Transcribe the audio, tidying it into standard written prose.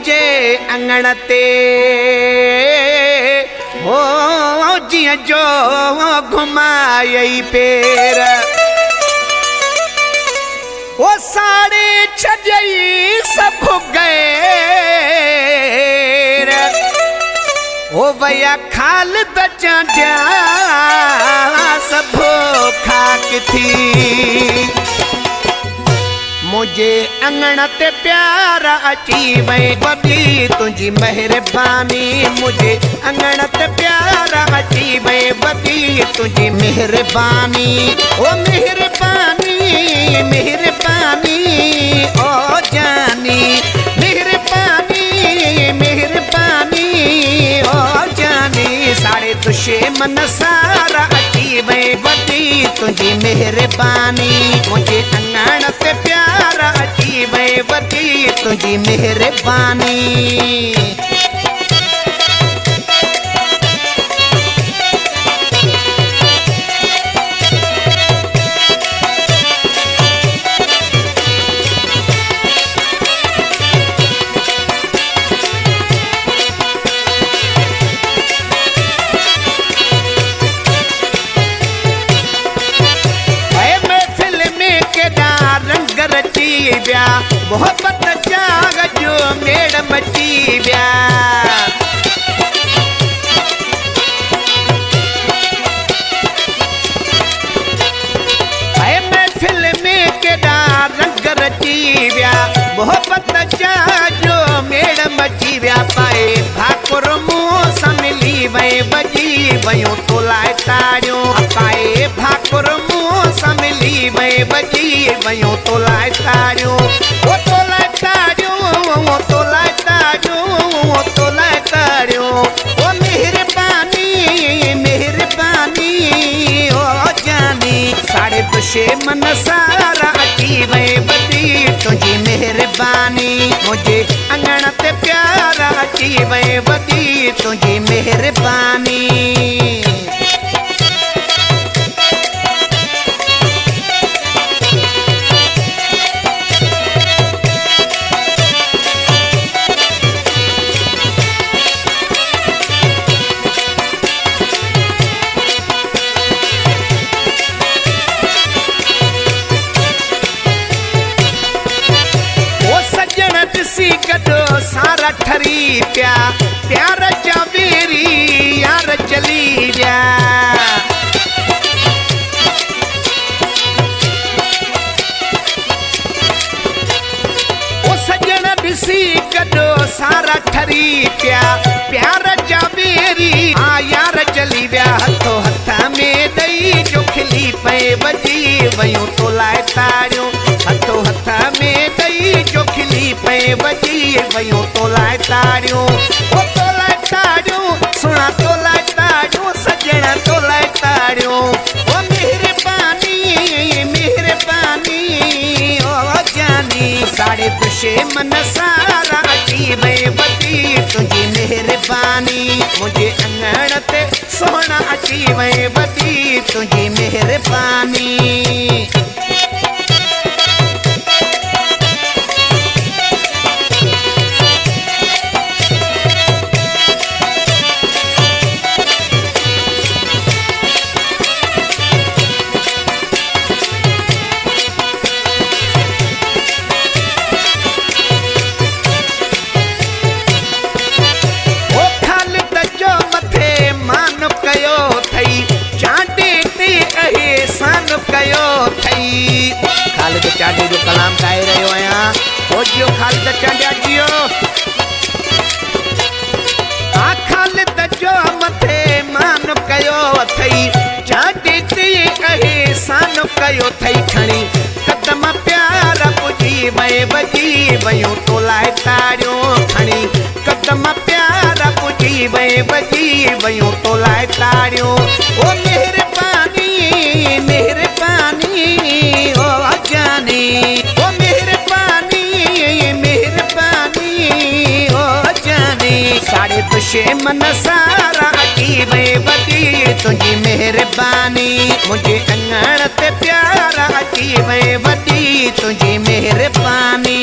मुझे अंगण ते हो जिया जो घुमाई पेर वो साड़े छजई सब गए ओ भैया खाल दचा सब खाक थी मुझे अंगण ते प्यारा अची वई वॾी तुझी मेहरबानी मुझे अंगण ते प्यारा अची वई वॾी तुझी मेहरबानी ओ मेहरबानी मेहरबानी ओ जानी मेहरबानी मेहरबानी ओ जानी साड़े तुझे मन सारा अची वई वॾी तुझी मेहरबानी मुझे अंगण ते प्यारा अची वई वॾी तुझी मेहरबानी मोहब्बत जाग जो मेड़ मची व्या महफिल में केड़ा रंग रची व्या मोहब्बत जाग जो मेड़ मची व्या पाए भाकुर मुंह सम्मिली वई बजी वयूं तो लाए ताड़ियों पाए भाकुर मुंह सम्मिली वई बजी वयूं तो लाए ताड़ियों वो तो लाए ताड़ियों वो मेहरबानी मेहरबानी ओ जानी साड़े तुझे मन सारा अची वई वॾी तुझी मेहरबानी मुझे अंगण ते प्यारा अची वई वॾी तुझी मेहरबानी सी गडो सारा ठरी प्या प्यार जावेरी यार चली जा ओ सजन दिसी गडो सारा ठरी प्या प्यार जावेरी आ यार चली व्या हथो हथा में दई जो खिली पे बजी वयूं तो लाए ताड़ियों हथो हथा में दई जो खिली पे बजी वयूं तो लाए ताड़ियों ओ तो लाए ताड़ियों सुना तो लाए ताड़ियों सजना तो लाए ताड़ियों ओ मेहरबानी मेहरबानी ओ जानी साड़े तुझे मन सारा अची वई वॾी तुझी मेहरबानी मुझे अंगण ते सोना अची वई वॾी तुझी मेहरबानी खालिद चांडे जो कलाम ॻाए रहियो आहियां ओ जियो खालिद चांडा जियो आ खालिद जो मथे मान कयो अथई चांडे ते एहसान कयो अथई खणी कदम प्यार पुजी वई बजी वयूं तो लाए ताड़ियों खणी कदम प्यार पुजी वई बजी वयूं तो लाए ताड़ियों ओ मेहरबानी मेहरबानी ओ जानी ओ मेहरबानी मेहरबानी ओ जानी साड़े तुझे मन सारा अची वई वॾी तुझी मेहरबानी मुझे अंगण ते प्यारा अची वई वॾी तुझी मेहरबानी